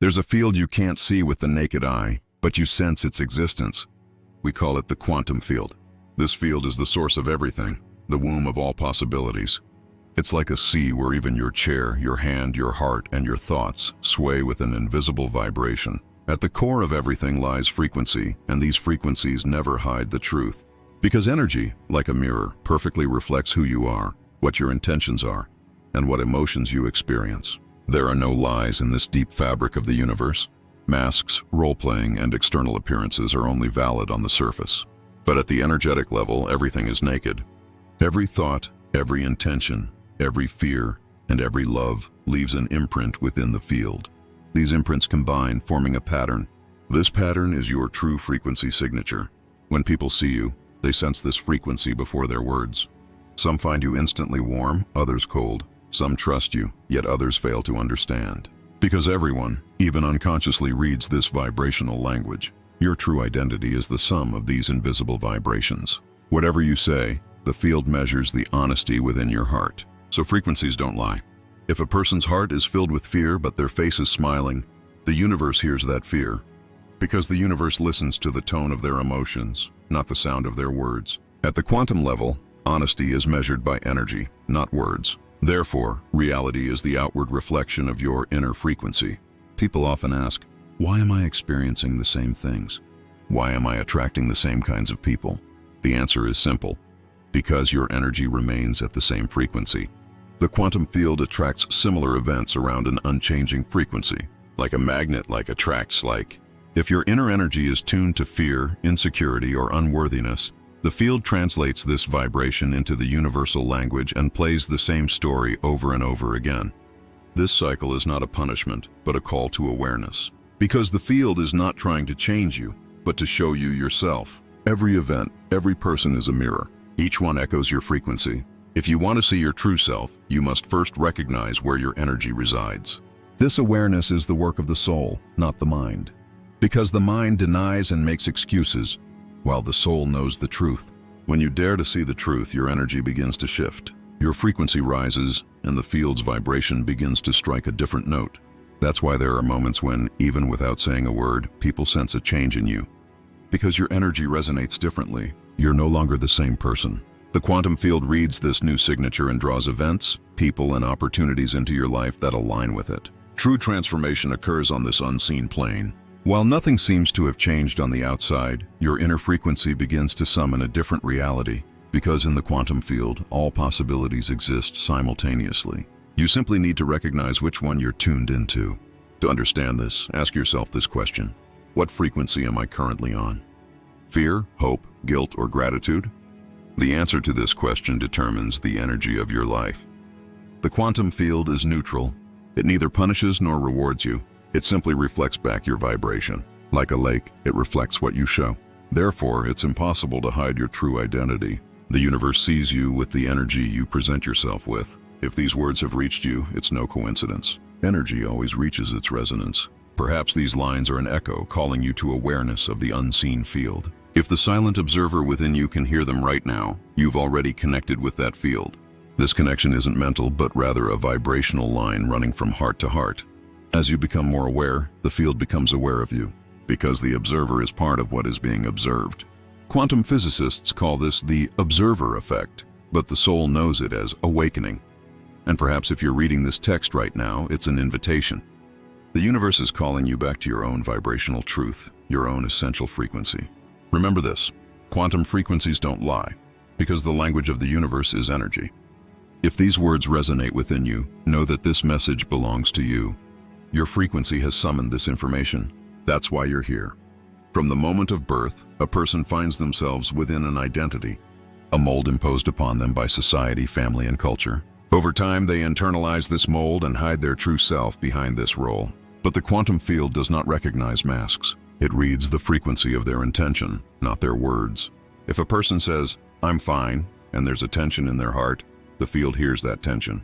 There's a field you can't see with the naked eye, but you sense its existence. We call it the quantum field. This field is the source of everything, the womb of all possibilities. It's like a sea where even your chair, your hand, your heart, and your thoughts sway with an invisible vibration. At the core of everything lies frequency, and these frequencies never hide the truth. Because energy, like a mirror, perfectly reflects who you are, what your intentions are, and what emotions you experience. There are no lies in this deep fabric of the universe. Masks, role-playing, and external appearances are only valid on the surface. But at the energetic level, everything is naked. Every thought, every intention, every fear, and every love leaves an imprint within the field. These imprints combine, forming a pattern. This pattern is your true frequency signature. When people see you, they sense this frequency before their words. Some find you instantly warm, others cold. Some trust you, yet others fail to understand. Because everyone, even unconsciously, reads this vibrational language. Your true identity is the sum of these invisible vibrations. Whatever you say, the field measures the honesty within your heart. So frequencies don't lie. If a person's heart is filled with fear but their face is smiling, the universe hears that fear. Because the universe listens to the tone of their emotions, not the sound of their words. At the quantum level, honesty is measured by energy, not words. Therefore, reality is the outward reflection of your inner frequency. People often ask, why am I experiencing the same things? Why am I attracting the same kinds of people? The answer is simple. Because your energy remains at the same frequency. The quantum field attracts similar events around an unchanging frequency, like a magnet attracts like. If your inner energy is tuned to fear, insecurity, or unworthiness, the field translates this vibration into the universal language and plays the same story over and over again. This cycle is not a punishment, but a call to awareness. Because the field is not trying to change you, but to show you yourself. Every event, every person is a mirror. Each one echoes your frequency. If you want to see your true self, you must first recognize where your energy resides. This awareness is the work of the soul, not the mind. Because the mind denies and makes excuses, while the soul knows the truth. When you dare to see the truth, your energy begins to shift. Your frequency rises, and the field's vibration begins to strike a different note. That's why there are moments when, even without saying a word, people sense a change in you. Because your energy resonates differently, you're no longer the same person. The quantum field reads this new signature and draws events, people, and opportunities into your life that align with it. True transformation occurs on this unseen plane. While nothing seems to have changed on the outside, your inner frequency begins to summon a different reality. Because in the quantum field, all possibilities exist simultaneously. You simply need to recognize which one you're tuned into. To understand this, ask yourself this question. What frequency am I currently on? Fear, hope, guilt, or gratitude? The answer to this question determines the energy of your life. The quantum field is neutral. It neither punishes nor rewards you. It simply reflects back your vibration. Like a lake, it reflects what you show. Therefore, it's impossible to hide your true identity. The universe sees you with the energy you present yourself with. If these words have reached you, it's no coincidence. Energy always reaches its resonance. Perhaps these lines are an echo calling you to awareness of the unseen field. If the silent observer within you can hear them right now, you've already connected with that field. This connection isn't mental, but rather a vibrational line running from heart to heart. As you become more aware, the field becomes aware of you, because the observer is part of what is being observed. Quantum physicists call this the observer effect, but the soul knows it as awakening. And perhaps if you're reading this text right now, it's an invitation. The universe is calling you back to your own vibrational truth, your own essential frequency. Remember this, quantum frequencies don't lie, because the language of the universe is energy. If these words resonate within you, know that this message belongs to you. Your frequency has summoned this information. That's why you're here. From the moment of birth, a person finds themselves within an identity, a mold imposed upon them by society, family, and culture. Over time, they internalize this mold and hide their true self behind this role. But the quantum field does not recognize masks. It reads the frequency of their intention, not their words. If a person says, "I'm fine," and there's a tension in their heart, the field hears that tension.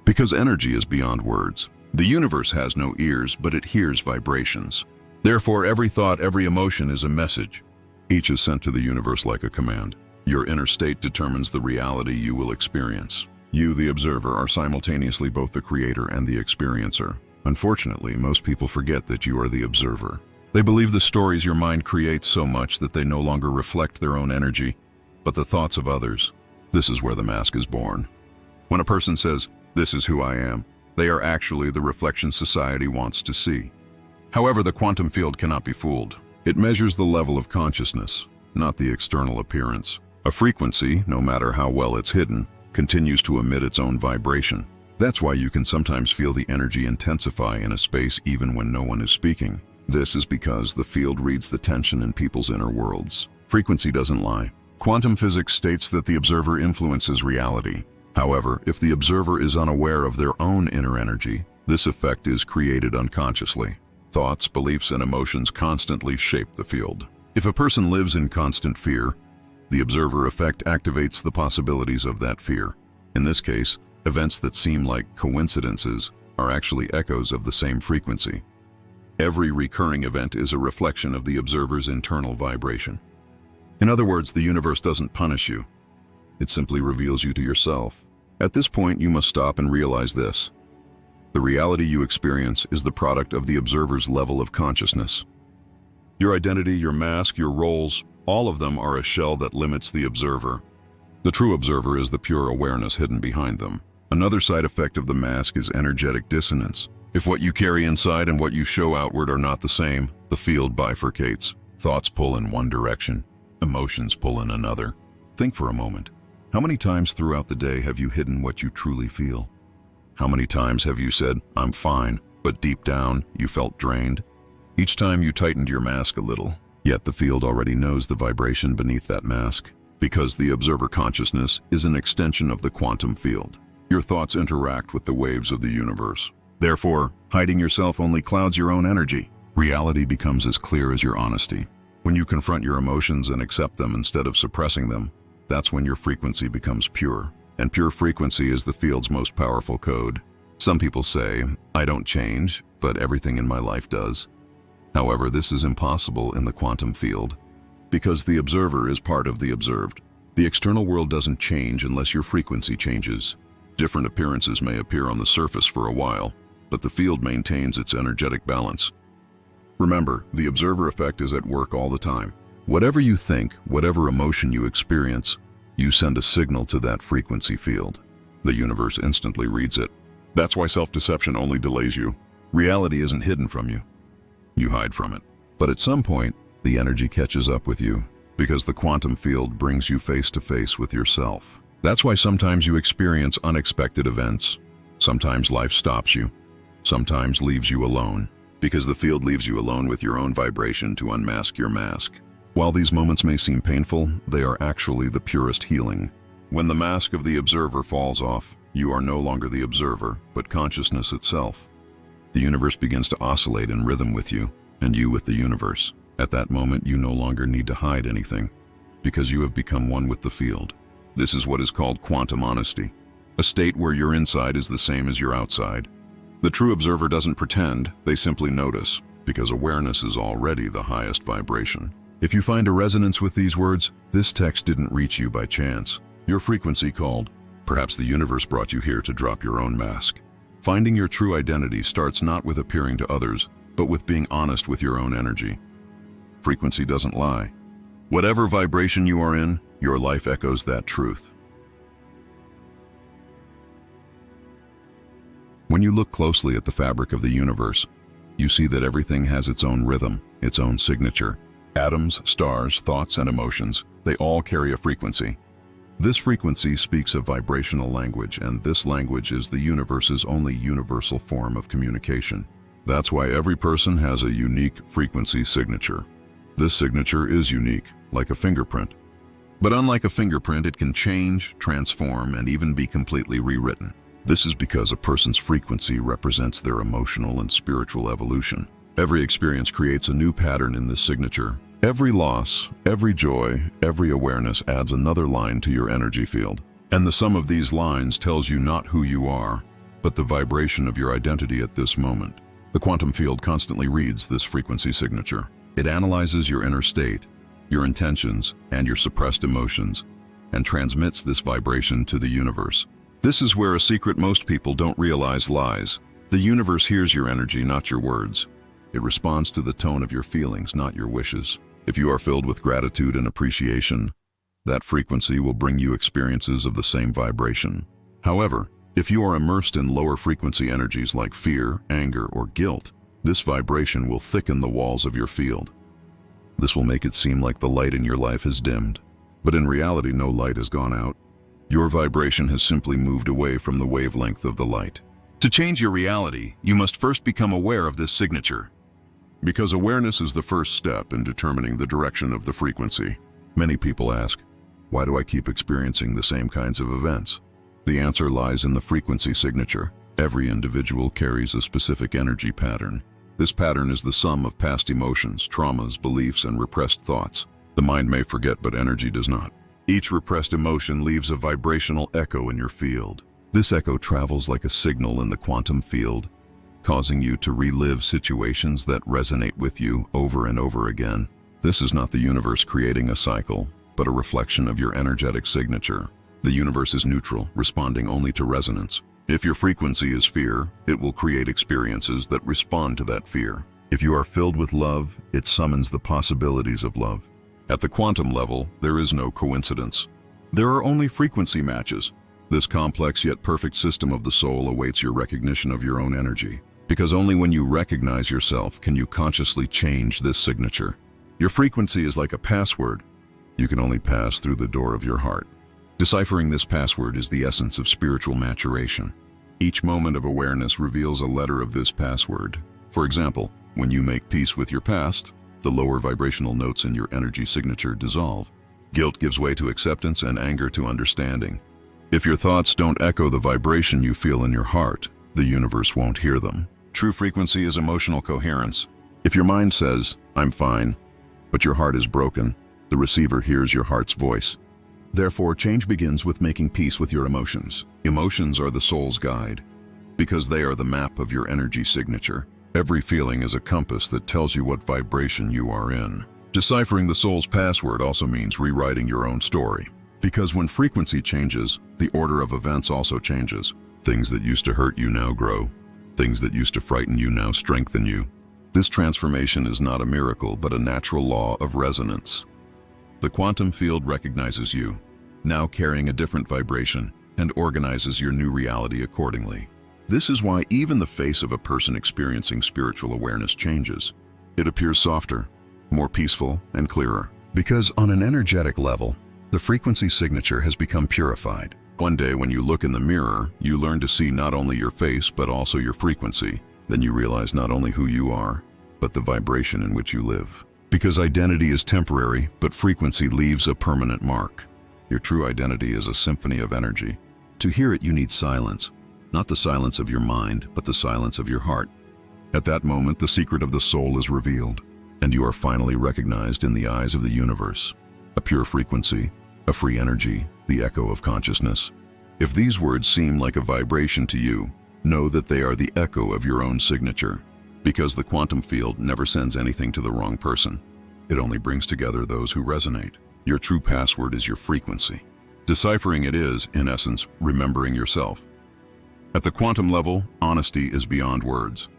Because energy is beyond words. The universe has no ears, but it hears vibrations. Therefore, every thought, every emotion is a message. Each is sent to the universe like a command. Your inner state determines the reality you will experience. You, the observer, are simultaneously both the creator and the experiencer. Unfortunately, most people forget that you are the observer. They believe the stories your mind creates so much that they no longer reflect their own energy, but the thoughts of others. This is where the mask is born. When a person says, "This is who I am," they are actually the reflection society wants to see. However, the quantum field cannot be fooled. It measures the level of consciousness, not the external appearance. A frequency, no matter how well it's hidden, continues to emit its own vibration. That's why you can sometimes feel the energy intensify in a space even when no one is speaking. This is because the field reads the tension in people's inner worlds. Frequency doesn't lie. Quantum physics states that the observer influences reality. However, if the observer is unaware of their own inner energy, this effect is created unconsciously. Thoughts, beliefs, and emotions constantly shape the field. If a person lives in constant fear, the observer effect activates the possibilities of that fear. In this case, events that seem like coincidences are actually echoes of the same frequency. Every recurring event is a reflection of the observer's internal vibration. In other words, the universe doesn't punish you. It simply reveals you to yourself. At this point, you must stop and realize this. The reality you experience is the product of the observer's level of consciousness. Your identity, your mask, your roles, all of them are a shell that limits the observer. The true observer is the pure awareness hidden behind them. Another side effect of the mask is energetic dissonance. If what you carry inside and what you show outward are not the same, the field bifurcates. Thoughts pull in one direction, emotions pull in another. Think for a moment. How many times throughout the day have you hidden what you truly feel? How many times have you said, "I'm fine," but deep down you felt drained? Each time you tightened your mask a little, yet the field already knows the vibration beneath that mask, because the observer consciousness is an extension of the quantum field. Your thoughts interact with the waves of the universe. Therefore, hiding yourself only clouds your own energy. Reality becomes as clear as your honesty. When you confront your emotions and accept them instead of suppressing them, that's when your frequency becomes pure. And pure frequency is the field's most powerful code. Some people say, "I don't change, but everything in my life does." However, this is impossible in the quantum field, because the observer is part of the observed. The external world doesn't change unless your frequency changes. Different appearances may appear on the surface for a while, but the field maintains its energetic balance. Remember, the observer effect is at work all the time. Whatever you think, whatever emotion you experience, you send a signal to that frequency field. The universe instantly reads it. That's why self-deception only delays you. Reality isn't hidden from you. You hide from it. But at some point, the energy catches up with you, because the quantum field brings you face to face with yourself. That's why sometimes you experience unexpected events. Sometimes life stops you. Sometimes leaves you alone, because the field leaves you alone with your own vibration to unmask your mask. While these moments may seem painful, they are actually the purest healing. When the mask of the observer falls off, you are no longer the observer, but consciousness itself. The universe begins to oscillate in rhythm with you, and you with the universe. At that moment, you no longer need to hide anything, because you have become one with the field. This is what is called quantum honesty, a state where your inside is the same as your outside. The true observer doesn't pretend, they simply notice, because awareness is already the highest vibration. If you find a resonance with these words, this text didn't reach you by chance. Your frequency called. Perhaps the universe brought you here to drop your own mask. Finding your true identity starts not with appearing to others, but with being honest with your own energy. Frequency doesn't lie. Whatever vibration you are in, your life echoes that truth. When you look closely at the fabric of the universe, you see that everything has its own rhythm, its own signature. Atoms, stars, thoughts, and emotions, they all carry a frequency. This frequency speaks a vibrational language, and this language is the universe's only universal form of communication. That's why every person has a unique frequency signature. This signature is unique, like a fingerprint. But unlike a fingerprint, it can change, transform, and even be completely rewritten. This is because a person's frequency represents their emotional and spiritual evolution. Every experience creates a new pattern in this signature. Every loss, every joy, every awareness adds another line to your energy field. And the sum of these lines tells you not who you are, but the vibration of your identity at this moment. The quantum field constantly reads this frequency signature. It analyzes your inner state, your intentions, and your suppressed emotions, and transmits this vibration to the universe. This is where a secret most people don't realize lies. The universe hears your energy, not your words. It responds to the tone of your feelings, not your wishes. If you are filled with gratitude and appreciation, that frequency will bring you experiences of the same vibration. However, if you are immersed in lower frequency energies like fear, anger, or guilt, this vibration will thicken the walls of your field. This will make it seem like the light in your life has dimmed. But in reality, no light has gone out. Your vibration has simply moved away from the wavelength of the light. To change your reality, you must first become aware of this signature. Because awareness is the first step in determining the direction of the frequency. Many people ask, why do I keep experiencing the same kinds of events? The answer lies in the frequency signature. Every individual carries a specific energy pattern. This pattern is the sum of past emotions, traumas, beliefs, and repressed thoughts. The mind may forget, but energy does not. Each repressed emotion leaves a vibrational echo in your field. This echo travels like a signal in the quantum field, causing you to relive situations that resonate with you over and over again. This is not the universe creating a cycle, but a reflection of your energetic signature. The universe is neutral, responding only to resonance. If your frequency is fear, it will create experiences that respond to that fear. If you are filled with love, it summons the possibilities of love. At the quantum level, there is no coincidence. There are only frequency matches. This complex yet perfect system of the soul awaits your recognition of your own energy. Because only when you recognize yourself can you consciously change this signature. Your frequency is like a password. You can only pass through the door of your heart. Deciphering this password is the essence of spiritual maturation. Each moment of awareness reveals a letter of this password. For example, when you make peace with your past, the lower vibrational notes in your energy signature dissolve. Guilt gives way to acceptance and anger to understanding. If your thoughts don't echo the vibration you feel in your heart, the universe won't hear them. True frequency is emotional coherence. If your mind says, "I'm fine," but your heart is broken, the receiver hears your heart's voice. Therefore, change begins with making peace with your emotions. Emotions are the soul's guide, because they are the map of your energy signature. Every feeling is a compass that tells you what vibration you are in. Deciphering the soul's password also means rewriting your own story. Because when frequency changes, the order of events also changes. Things that used to hurt you now grow. Things that used to frighten you now strengthen you. This transformation is not a miracle, but a natural law of resonance. The quantum field recognizes you, now carrying a different vibration, and organizes your new reality accordingly. This is why even the face of a person experiencing spiritual awareness changes. It appears softer, more peaceful, and clearer. Because on an energetic level, the frequency signature has become purified. One day when you look in the mirror, you learn to see not only your face, but also your frequency. Then you realize not only who you are, but the vibration in which you live. Because identity is temporary, but frequency leaves a permanent mark. Your true identity is a symphony of energy. To hear it, you need silence. Not the silence of your mind, but the silence of your heart. At that moment, the secret of the soul is revealed, and you are finally recognized in the eyes of the universe. A pure frequency, a free energy, the echo of consciousness. If these words seem like a vibration to you, know that they are the echo of your own signature. Because the quantum field never sends anything to the wrong person. It only brings together those who resonate. Your true password is your frequency. Deciphering it is, in essence, remembering yourself. At the quantum level, honesty is beyond words.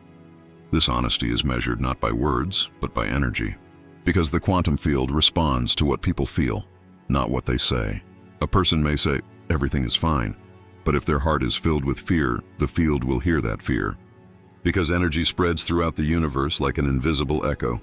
This honesty is measured not by words, but by energy. Because the quantum field responds to what people feel, not what they say. A person may say, everything is fine, but if their heart is filled with fear, the field will hear that fear. Because energy spreads throughout the universe like an invisible echo.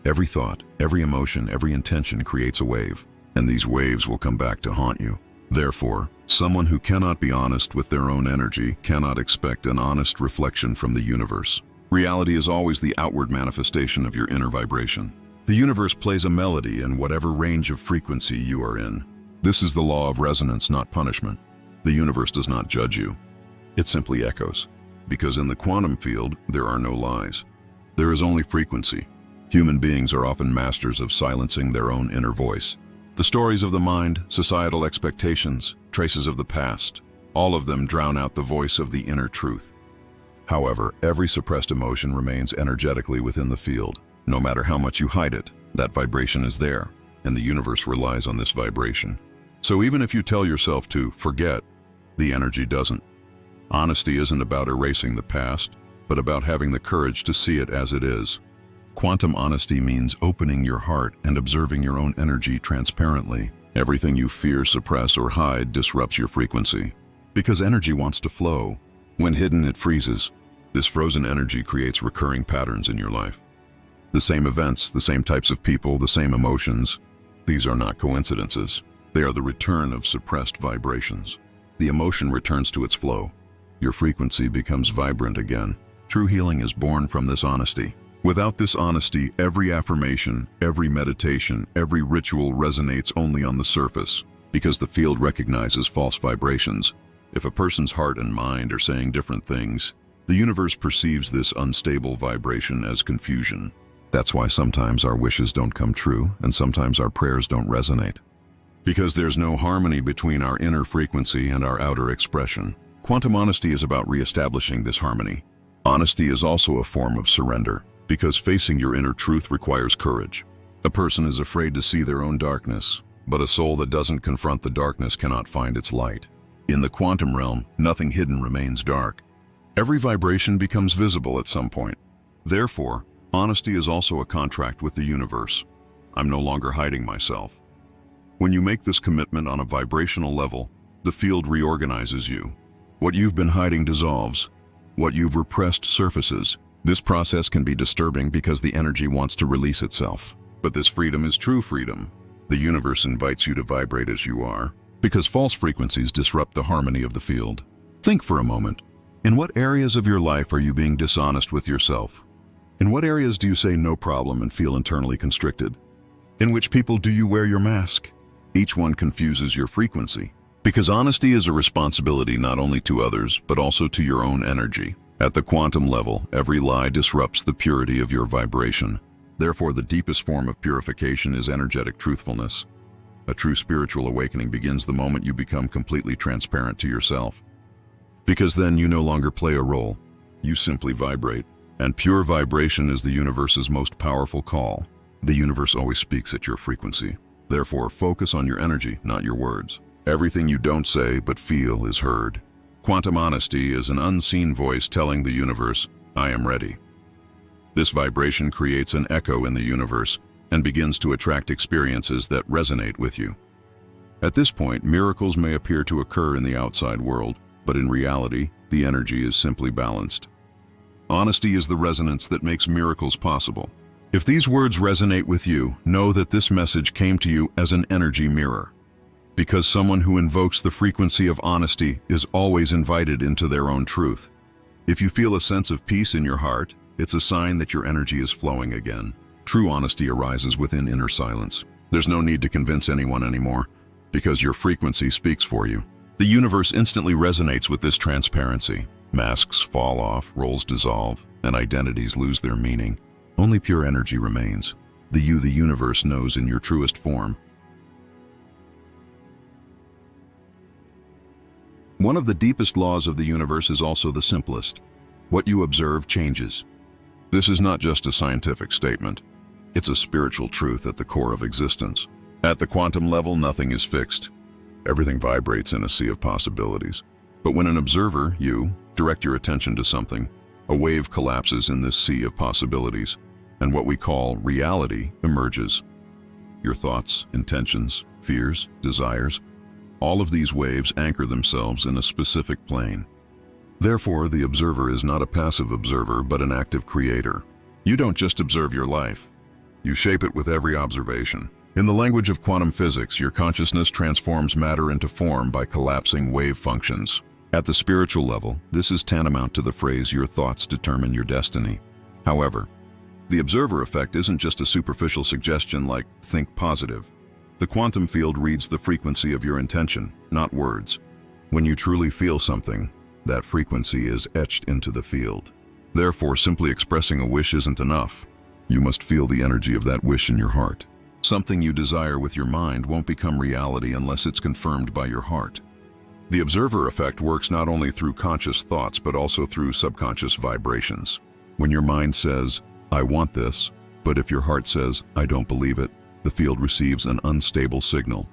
Every thought, every emotion, every intention creates a wave, and these waves will come back to haunt you. Therefore, someone who cannot be honest with their own energy cannot expect an honest reflection from the universe. Reality is always the outward manifestation of your inner vibration. The universe plays a melody in whatever range of frequency you are in. This is the law of resonance, not punishment. The universe does not judge you. It simply echoes. Because in the quantum field, there are no lies. There is only frequency. Human beings are often masters of silencing their own inner voice. The stories of the mind, societal expectations, traces of the past, all of them drown out the voice of the inner truth. However, every suppressed emotion remains energetically within the field. No matter how much you hide it, that vibration is there, and the universe relies on this vibration. So even if you tell yourself to forget, the energy doesn't. Honesty isn't about erasing the past, but about having the courage to see it as it is. Quantum honesty means opening your heart and observing your own energy transparently. Everything you fear, suppress, or hide disrupts your frequency. Because energy wants to flow. When hidden, it freezes. This frozen energy creates recurring patterns in your life. The same events, the same types of people, the same emotions. These are not coincidences. They are the return of suppressed vibrations. The emotion returns to its flow. Your frequency becomes vibrant again. True healing is born from this honesty. Without this honesty, every affirmation, every meditation, every ritual resonates only on the surface, because the field recognizes false vibrations. If a person's heart and mind are saying different things, the universe perceives this unstable vibration as confusion. That's why sometimes our wishes don't come true, and sometimes our prayers don't resonate. Because there's no harmony between our inner frequency and our outer expression. Quantum honesty is about reestablishing this harmony. Honesty is also a form of surrender, because facing your inner truth requires courage. A person is afraid to see their own darkness, but a soul that doesn't confront the darkness cannot find its light. In the quantum realm, nothing hidden remains dark. Every vibration becomes visible at some point. Therefore, honesty is also a contract with the universe. I'm no longer hiding myself. When you make this commitment on a vibrational level, the field reorganizes you. What you've been hiding dissolves. What you've repressed surfaces. This process can be disturbing because the energy wants to release itself. But this freedom is true freedom. The universe invites you to vibrate as you are, because false frequencies disrupt the harmony of the field. Think for a moment. In what areas of your life are you being dishonest with yourself? In what areas do you say no problem and feel internally constricted? In which people do you wear your mask? Each one confuses your frequency. Because honesty is a responsibility not only to others, but also to your own energy. At the quantum level, every lie disrupts the purity of your vibration. Therefore, the deepest form of purification is energetic truthfulness. A true spiritual awakening begins the moment you become completely transparent to yourself. Because then you no longer play a role. You simply vibrate. And pure vibration is the universe's most powerful call. The universe always speaks at your frequency. Therefore, focus on your energy, not your words. Everything you don't say but feel is heard. Quantum honesty is an unseen voice telling the universe, I am ready. This vibration creates an echo in the universe and begins to attract experiences that resonate with you. At this point, miracles may appear to occur in the outside world, but in reality, the energy is simply balanced. Honesty is the resonance that makes miracles possible. If these words resonate with you, know that this message came to you as an energy mirror. Because someone who invokes the frequency of honesty is always invited into their own truth. If you feel a sense of peace in your heart, it's a sign that your energy is flowing again. True honesty arises within inner silence. There's no need to convince anyone anymore, because your frequency speaks for you. The universe instantly resonates with this transparency. Masks fall off, roles dissolve, and identities lose their meaning. Only pure energy remains. The you the universe knows in your truest form. One of the deepest laws of the universe is also the simplest. What you observe changes. This is not just a scientific statement. It's a spiritual truth at the core of existence. At the quantum level, nothing is fixed. Everything vibrates in a sea of possibilities. But when an observer, you, direct your attention to something, a wave collapses in this sea of possibilities, and what we call reality emerges. Your thoughts, intentions, fears, desires, all of these waves anchor themselves in a specific plane. Therefore, the observer is not a passive observer, but an active creator. You don't just observe your life. You shape it with every observation. In the language of quantum physics, your consciousness transforms matter into form by collapsing wave functions. At the spiritual level, this is tantamount to the phrase, your thoughts determine your destiny. However, the observer effect isn't just a superficial suggestion like, think positive. The quantum field reads the frequency of your intention, not words. When you truly feel something, that frequency is etched into the field. Therefore, simply expressing a wish isn't enough. You must feel the energy of that wish in your heart. Something you desire with your mind won't become reality unless it's confirmed by your heart. The observer effect works not only through conscious thoughts, but also through subconscious vibrations. When your mind says, I want this, but if your heart says, I don't believe it, the field receives an unstable signal.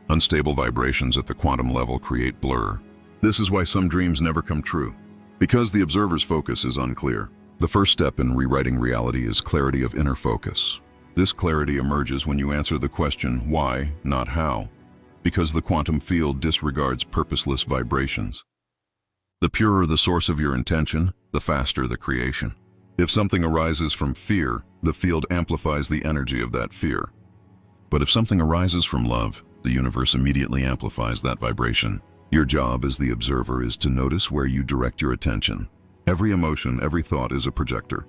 Unstable vibrations at the quantum level create blur. This is why some dreams never come true, because the observer's focus is unclear. The first step in rewriting reality is clarity of inner focus. This clarity emerges when you answer the question, why, not how, because the quantum field disregards purposeless vibrations. The purer the source of your intention, the faster the creation. If something arises from fear, the field amplifies the energy of that fear. But if something arises from love, the universe immediately amplifies that vibration. Your job as the observer is to notice where you direct your attention. Every emotion, every thought is a projector.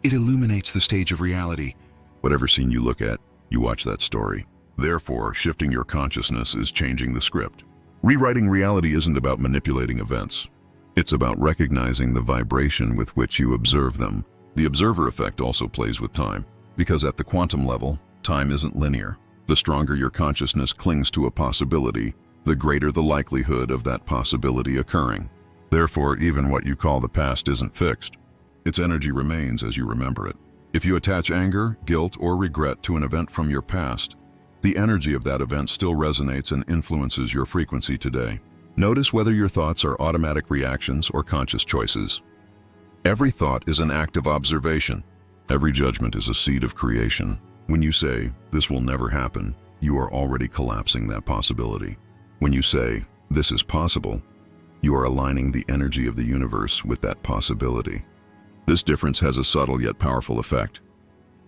It illuminates the stage of reality. Whatever scene you look at, you watch that story. Therefore, shifting your consciousness is changing the script. Rewriting reality isn't about manipulating events. It's about recognizing the vibration with which you observe them. The observer effect also plays with time, because at the quantum level, time isn't linear. The stronger your consciousness clings to a possibility, the greater the likelihood of that possibility occurring. Therefore, even what you call the past isn't fixed. Its energy remains as you remember it. If you attach anger, guilt, or regret to an event from your past, the energy of that event still resonates and influences your frequency today. Notice whether your thoughts are automatic reactions or conscious choices. Every thought is an act of observation. Every judgment is a seed of creation. When you say, "This will never happen," you are already collapsing that possibility. When you say, "This is possible," you are aligning the energy of the universe with that possibility. This difference has a subtle yet powerful effect,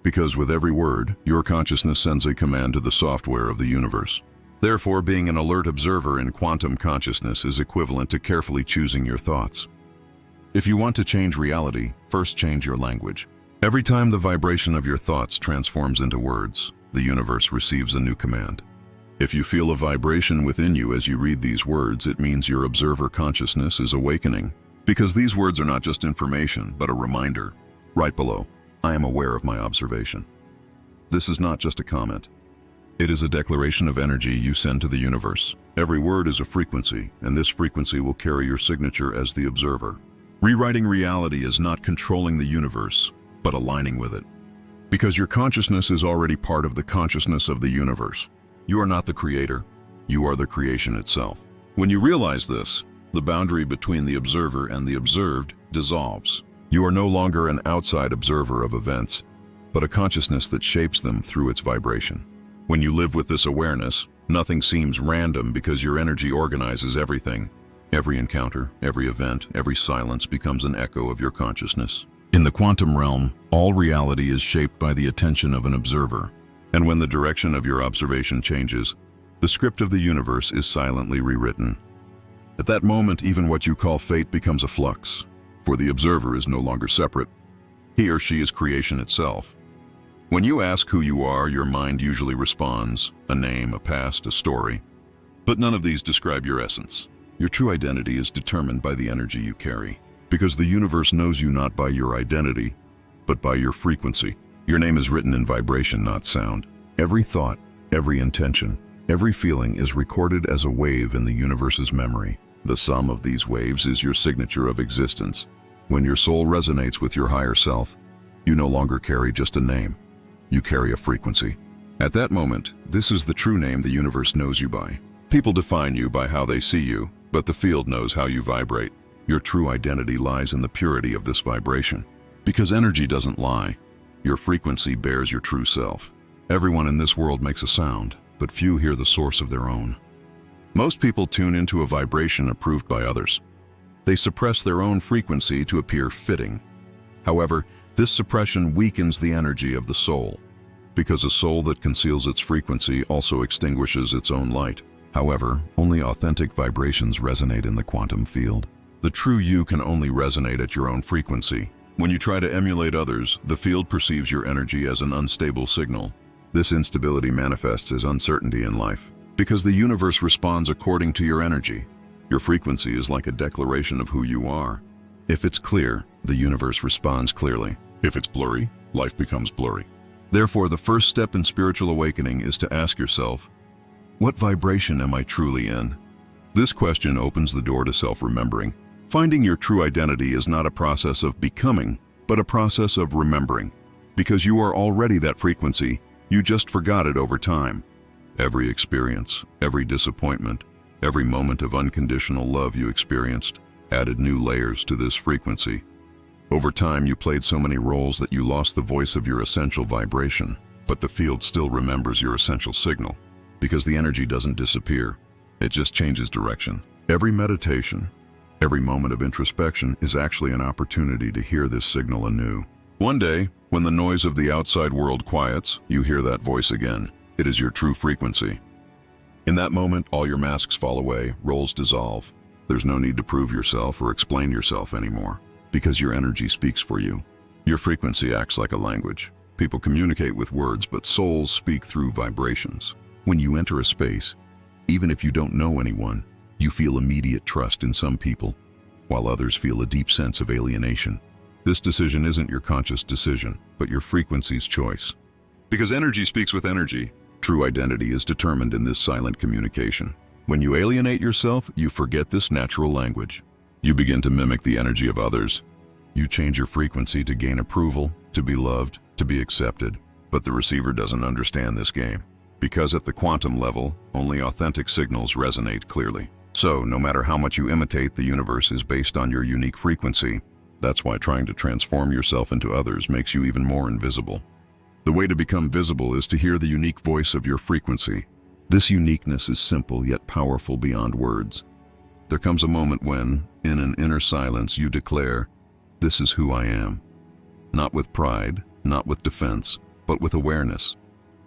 because with every word, your consciousness sends a command to the software of the universe. Therefore, being an alert observer in quantum consciousness is equivalent to carefully choosing your thoughts. If you want to change reality, first change your language. Every time the vibration of your thoughts transforms into words, the universe receives a new command. If you feel a vibration within you as you read these words, it means your observer consciousness is awakening. Because these words are not just information, but a reminder. Right below, I am aware of my observation. This is not just a comment. It is a declaration of energy you send to the universe. Every word is a frequency, and this frequency will carry your signature as the observer. Rewriting reality is not controlling the universe, but aligning with it. Because your consciousness is already part of the consciousness of the universe. You are not the creator, you are the creation itself. When you realize this, the boundary between the observer and the observed dissolves. You are no longer an outside observer of events, but a consciousness that shapes them through its vibration. When you live with this awareness, nothing seems random because your energy organizes everything. Every encounter, every event, every silence becomes an echo of your consciousness. In the quantum realm, all reality is shaped by the attention of an observer. And when the direction of your observation changes, the script of the universe is silently rewritten. At that moment, even what you call fate becomes a flux, for the observer is no longer separate. He or she is creation itself. When you ask who you are, your mind usually responds, a name, a past, a story. But none of these describe your essence. Your true identity is determined by the energy you carry, because the universe knows you not by your identity, but by your frequency. Your name is written in vibration, not sound. Every thought, every intention, every feeling is recorded as a wave in the universe's memory. The sum of these waves is your signature of existence. When your soul resonates with your higher self, you no longer carry just a name. You carry a frequency. At that moment, this is the true name the universe knows you by. People define you by how they see you, but the field knows how you vibrate. Your true identity lies in the purity of this vibration. Because energy doesn't lie, your frequency bears your true self. Everyone in this world makes a sound, but few hear the source of their own. Most people tune into a vibration approved by others. They suppress their own frequency to appear fitting. However, this suppression weakens the energy of the soul, because a soul that conceals its frequency also extinguishes its own light. However, only authentic vibrations resonate in the quantum field. The true you can only resonate at your own frequency. When you try to emulate others, the field perceives your energy as an unstable signal. This instability manifests as uncertainty in life, because the universe responds according to your energy. Your frequency is like a declaration of who you are. If it's clear, the universe responds clearly. If it's blurry, life becomes blurry. Therefore, the first step in spiritual awakening is to ask yourself, what vibration am I truly in? This question opens the door to self-remembering. Finding your true identity is not a process of becoming, but a process of remembering. Because you are already that frequency, you just forgot it over time. Every experience, every disappointment, Every moment of unconditional love you experienced added new layers to this frequency. Over time, you played so many roles that you lost the voice of your essential vibration, but the field still remembers your essential signal, because the energy doesn't disappear, it just changes direction. Every meditation, every moment of introspection is actually an opportunity to hear this signal anew. One day, when the noise of the outside world quiets, you hear that voice again. It is your true frequency. In that moment, all your masks fall away, roles dissolve. There's no need to prove yourself or explain yourself anymore, because your energy speaks for you. Your frequency acts like a language. People communicate with words, but souls speak through vibrations. When you enter a space, even if you don't know anyone, you feel immediate trust in some people, while others feel a deep sense of alienation. This decision isn't your conscious decision, but your frequency's choice. Because energy speaks with energy, true identity is determined in this silent communication. When you alienate yourself, you forget this natural language. You begin to mimic the energy of others. You change your frequency to gain approval, to be loved, to be accepted. But the receiver doesn't understand this game, because at the quantum level, only authentic signals resonate clearly. So, no matter how much you imitate, the universe is based on your unique frequency. That's why trying to transform yourself into others makes you even more invisible. The way to become visible is to hear the unique voice of your frequency. This uniqueness is simple yet powerful beyond words. There comes a moment when, in an inner silence, you declare, "This is who I am." Not with pride, not with defense, but with awareness.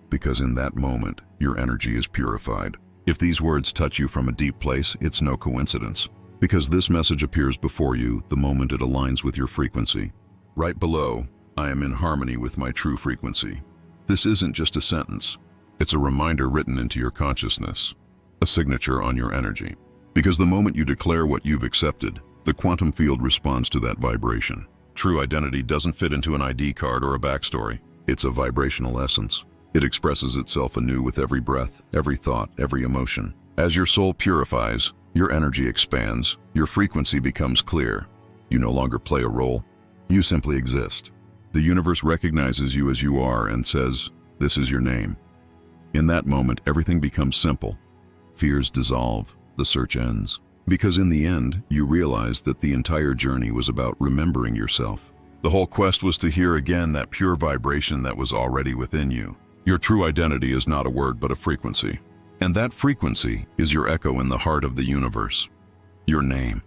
Because in that moment, your energy is purified. If these words touch you from a deep place, it's no coincidence. Because this message appears before you the moment it aligns with your frequency. Right below, "I am in harmony with my true frequency." This isn't just a sentence. It's a reminder written into your consciousness, a signature on your energy. Because the moment you declare what you've accepted, the quantum field responds to that vibration. True identity doesn't fit into an ID card or a backstory. It's a vibrational essence. It expresses itself anew with every breath, every thought, every emotion. As your soul purifies, your energy expands, your frequency becomes clear. You no longer play a role. You simply exist. The universe recognizes you as you are and says, "This is your name." In that moment, everything becomes simple. Fears dissolve, the search ends. Because in the end, you realize that the entire journey was about remembering yourself. The whole quest was to hear again that pure vibration that was already within you. Your true identity is not a word but a frequency. And that frequency is your echo in the heart of the universe. Your name.